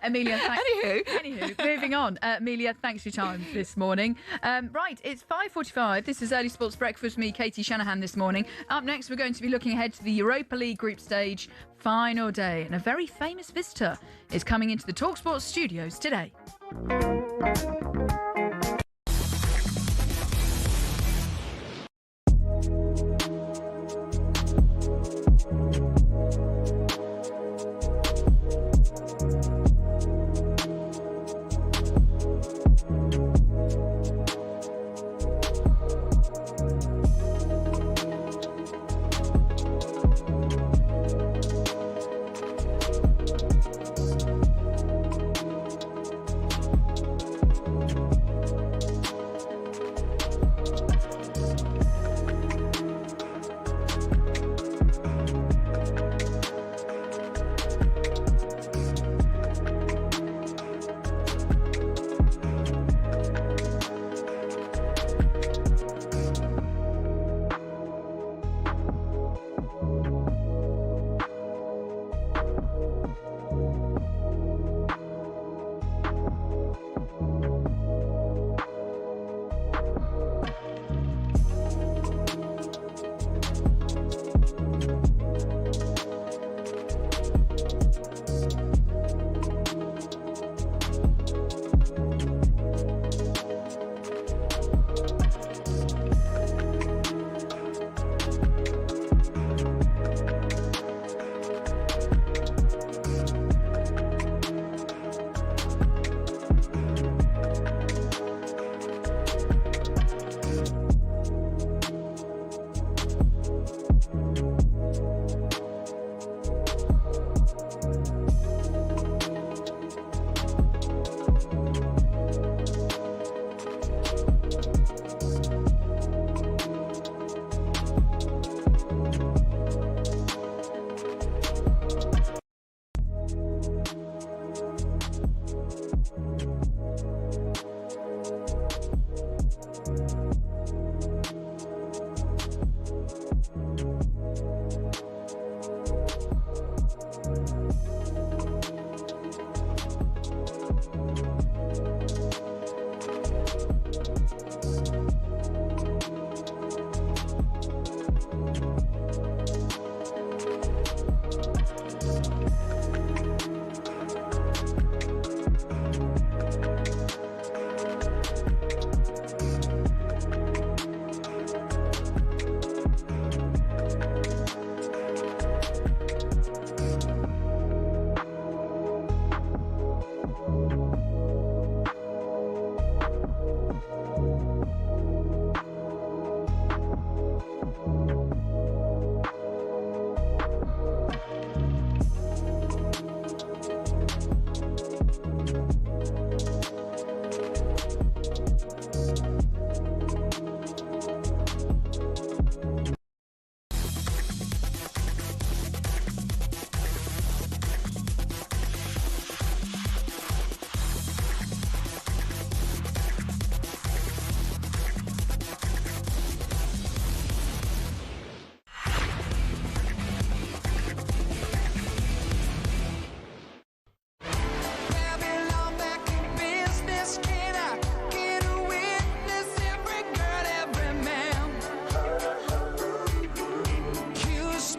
Amelia, thanks. Anywho, moving on. Amelia, thanks for your time this morning. Right, it's 5:45. This is Early Sports Breakfast with me, Katie Shanahan, this morning. Up next, we're going to be looking ahead to the Europa League group stage final day, and a very famous visitor is coming into the talkSPORT studios today.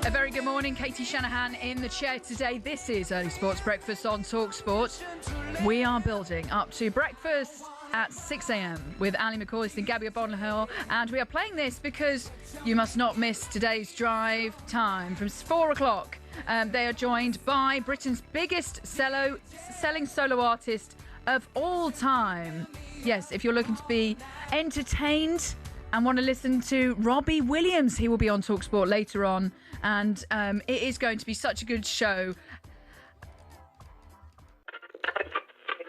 A very good morning. Katie Shanahan in the chair today. This is Early Sports Breakfast on talkSPORT. We are building up to breakfast at 6 a.m. with Ali McCoist and Gabby Bonhill, and we are playing this because you must not miss today's drive time from 4 o'clock. They are joined by Britain's biggest selling solo artist of all time. Yes, if you're looking to be entertained and want to listen to Robbie Williams, he will be on talkSPORT later on, and it is going to be such a good show.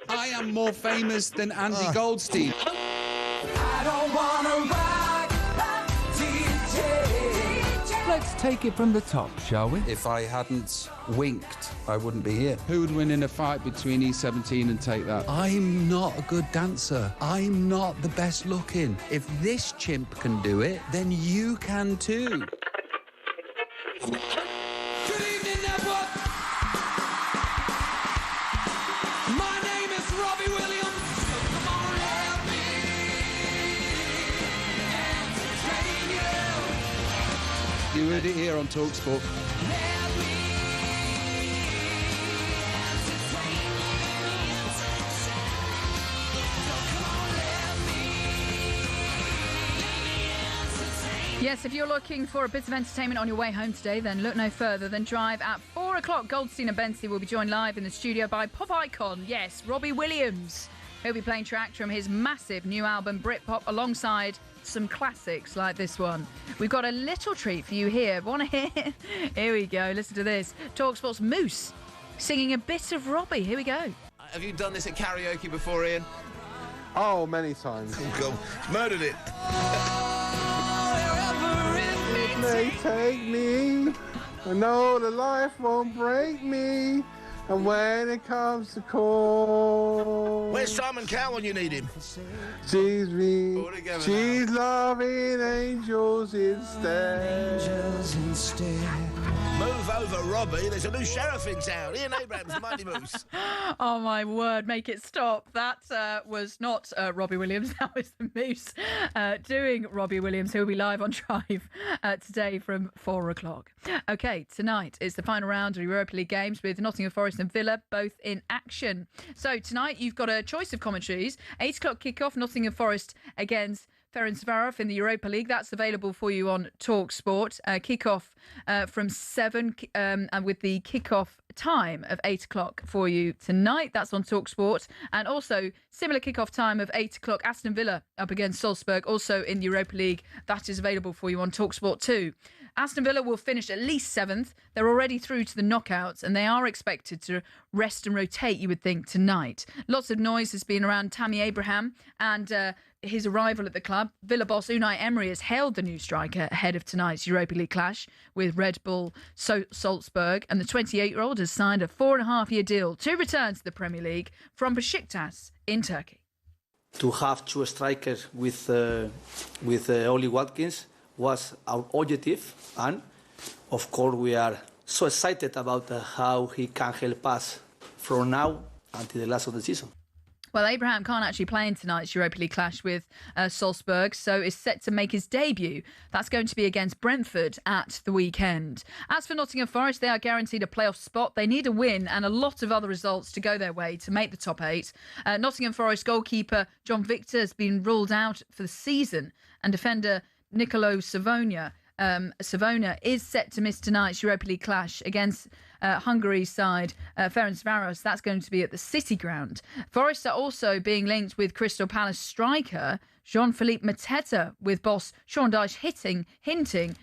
I am more famous than Andy Goldstein. I don't wanna rock that DJ. Let's take it from the top, shall we? If I hadn't winked, I wouldn't be here. Who would win in a fight between E17 and Take That? I'm not a good dancer. I'm not the best looking. If this chimp can do it, then you can too. Good evening, network. My name is Robbie Williams. So come on, help me entertain you. You heard it here on talkSPORT. Yes, if you're looking for a bit of entertainment on your way home today, then look no further than drive at 4 o'clock. Goldstein and Bensley will be joined live in the studio by pop icon, yes, Robbie Williams. He'll be playing tracks from his massive new album, Britpop, alongside some classics like this one. We've got a little treat for you here. Want to hear? Here we go. Listen to this. talkSPORT's Moose singing a bit of Robbie. Here we go. Have you done this at karaoke before, Ian? Oh, many times. Cool. Murdered it. It may take me, I know the life won't break me, and when it comes to call, Where's Simon Cowell when you need him? She's loving angels instead. Move over, Robbie. There's a new sheriff in town. Ian Abrams, the Mighty Moose. Oh, my word. Make it stop. That was not Robbie Williams. That was the Moose doing Robbie Williams, who will be live on Drive today from 4 o'clock. OK, tonight is the final round of the Europa League games with Nottingham Forest and Villa both in action. So tonight you've got a choice of commentaries. 8 o'clock kickoff, Nottingham Forest against Ferencvaros in the Europa League. That's available for you on talkSPORT. Kickoff from 7 and with the kickoff time of 8 o'clock for you tonight. That's on talkSPORT. And also similar kickoff time of 8 o'clock, Aston Villa up against Salzburg, also in the Europa League. That is available for you on talkSPORT too. Aston Villa will finish at least 7th. They're already through to the knockouts and they are expected to rest and rotate, you would think, tonight. Lots of noise has been around Tammy Abraham and his arrival at the club. Villa boss Unai Emery has hailed the new striker ahead of tonight's Europa League clash with Red Bull Salzburg, and the 28-year-old has signed a 4.5-year deal to return to the Premier League from Besiktas in Turkey. To have two strikers with Oli Watkins was our objective, and of course we are so excited about how he can help us from now until the last of the season. Well, Abraham can't actually play in tonight's Europa League clash with Salzburg, so is set to make his debut. That's going to be against Brentford at the weekend. As for Nottingham Forest, they are guaranteed a playoff spot. They need a win and a lot of other results to go their way to make the top 8. Nottingham Forest goalkeeper John Victor has been ruled out for the season, and defender Nicolo Savona is set to miss tonight's Europa League clash against Hungary's side, Ferencvaros. That's going to be at the City Ground. Forest are also being linked with Crystal Palace striker Jean-Philippe Mateta, with boss Sean Dyche hinting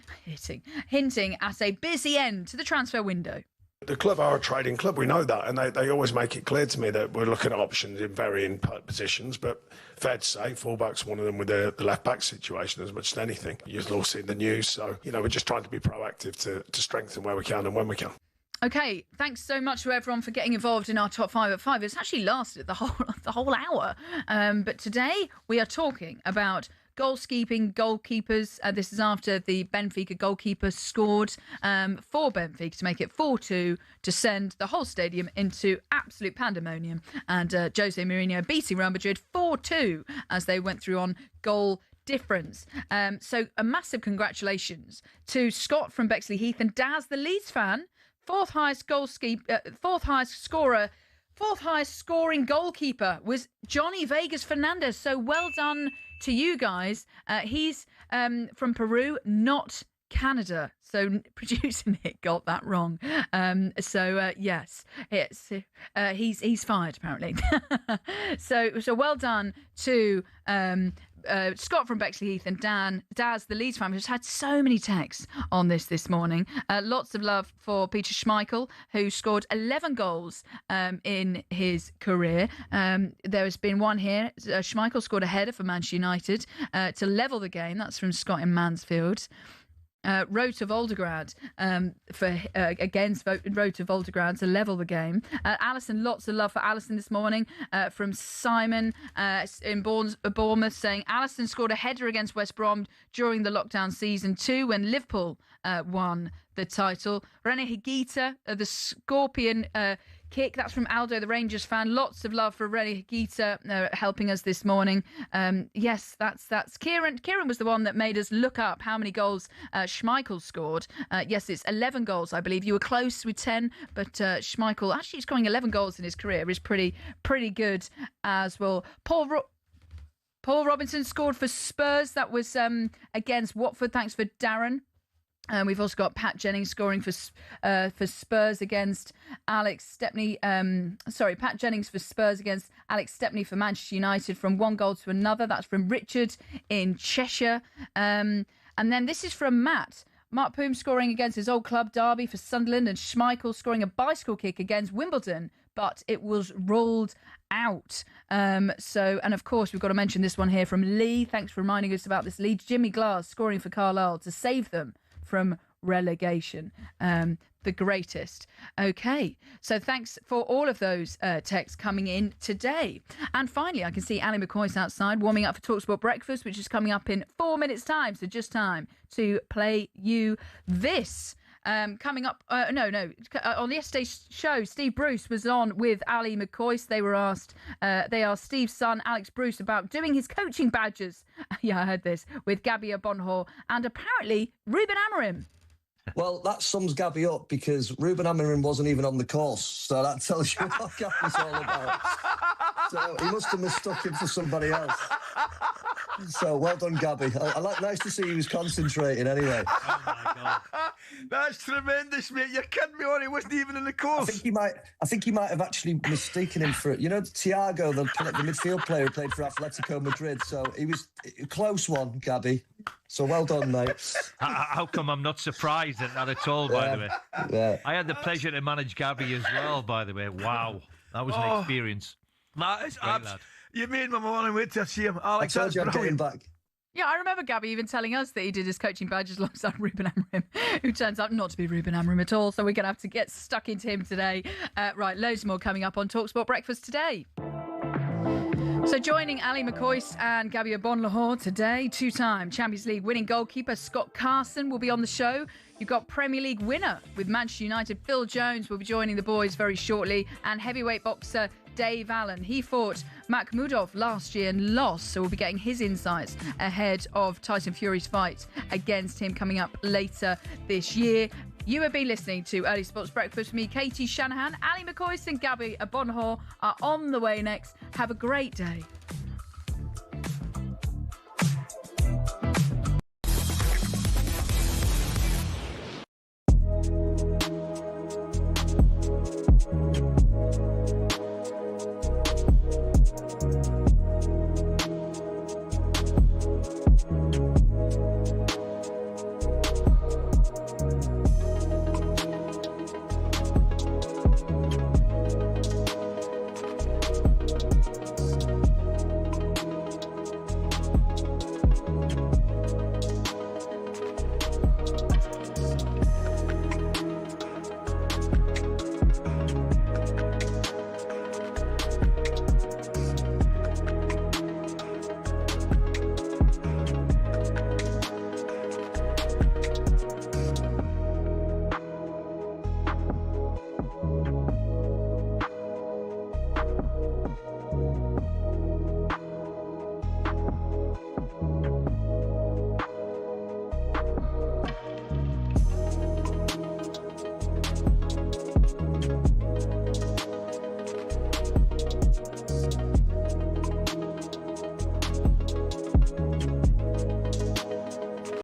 at a busy end to the transfer window. The club are a trading club, we know that, and they always make it clear to me that we're looking at options in varying positions, but fair to say, fullback's one of them with the left-back situation as much as anything. You've all seen the news, so, we're just trying to be proactive to strengthen where we can and when we can. OK, thanks so much to everyone for getting involved in our top 5 at 5. It's actually lasted the whole hour, but today we are talking about goalkeepers. This is after the Benfica goalkeeper scored for Benfica to make it 4-2 to send the whole stadium into absolute pandemonium. And Jose Mourinho beating Real Madrid 4-2 as they went through on goal difference. So a massive congratulations to Scott from Bexley Heath and Daz, the Leeds fan, fourth highest scoring goalkeeper was Johnny Vegas Fernandez. So well done to you guys. He's from Peru, not Canada. So producer Nick got that wrong. Yes, he's fired apparently. so well done to Scott from Bexley Heath and Daz, the Leeds fan, who's had so many texts on this morning. Lots of love for Peter Schmeichel, who scored 11 goals in his career. There has been one here. Schmeichel scored a header for Manchester United to level the game. That's from Scott in Mansfield. Road to Volgograd against Road to Volgograd to level the game. Alison, lots of love for Alison this morning from Simon in Bournemouth, saying Alison scored a header against West Brom during the lockdown season 2 when Liverpool won the title. Rene Higuita, the Scorpion kick. That's from Aldo, the Rangers fan. Lots of love for Rene Higuita helping us this morning. Yes, that's Kieran. Kieran was the one that made us look up how many goals Schmeichel scored. Yes, it's 11 goals, I believe. You were close with 10, but Schmeichel actually scoring 11 goals in his career is pretty good as well. Paul Robinson scored for Spurs. That was against Watford. Thanks for Darren. We've also got Pat Jennings scoring for Spurs against Alex Stepney. Pat Jennings for Spurs against Alex Stepney for Manchester United from one goal to another. That's from Richard in Cheshire. And then this is from Matt. Mark Poom scoring against his old club Derby for Sunderland, and Schmeichel scoring a bicycle kick against Wimbledon, but it was ruled out. And of course, we've got to mention this one here from Lee. Thanks for reminding us about this, Lee. Jimmy Glass scoring for Carlisle to save them from relegation. The greatest. Okay, so thanks for all of those texts coming in today. And finally, I can see Ali McCoy's outside warming up for talkSPORT Breakfast, which is coming up in 4 minutes' time. So just time to play you this. Coming up, on yesterday's show, Steve Bruce was on with Ali McCoy. They asked Steve's son, Alex Bruce, about doing his coaching badges. Yeah, I heard this, with Gabby Abonhor and apparently Ruben Amorim. Well, that sums Gabby up because Ruben Amorim wasn't even on the course, so that tells you what Gabby's all about. So he must have mistook him for somebody else. So well done, Gabby. Nice to see he was concentrating anyway. Oh my God, that's tremendous, mate. You're kidding me, or he wasn't even in the course. I think he might have actually mistaken him for, Thiago, the midfield player who played for Atletico Madrid. So he was a close one, Gabby. So well done, mate. How come I'm not surprised at that at all, by the way? Yeah. I had the pleasure to manage Gabby as well, by the way. Wow. That was an experience. That is you made my morning wait to see him. Alex, I told you I'm getting back. Yeah, I remember Gabby even telling us that he did his coaching badges alongside Ruben Amorim, who turns out not to be Ruben Amorim at all. So we're going to have to get stuck into him today. Right, loads more coming up on talkSPORT Breakfast today. So joining Ali McCoy and Gabby Abonhor today, two-time Champions League winning goalkeeper Scott Carson will be on the show. You've got Premier League winner with Manchester United, Phil Jones, will be joining the boys very shortly, and heavyweight boxer Dave Allen. He fought Makhmudov last year and lost, so we'll be getting his insights ahead of Tyson Fury's fight against him coming up later this year. You have been listening to Early Sports Breakfast with me, Katie Shanahan. Ali McCoy and Gabby Abonhor are on the way next. Have a great day.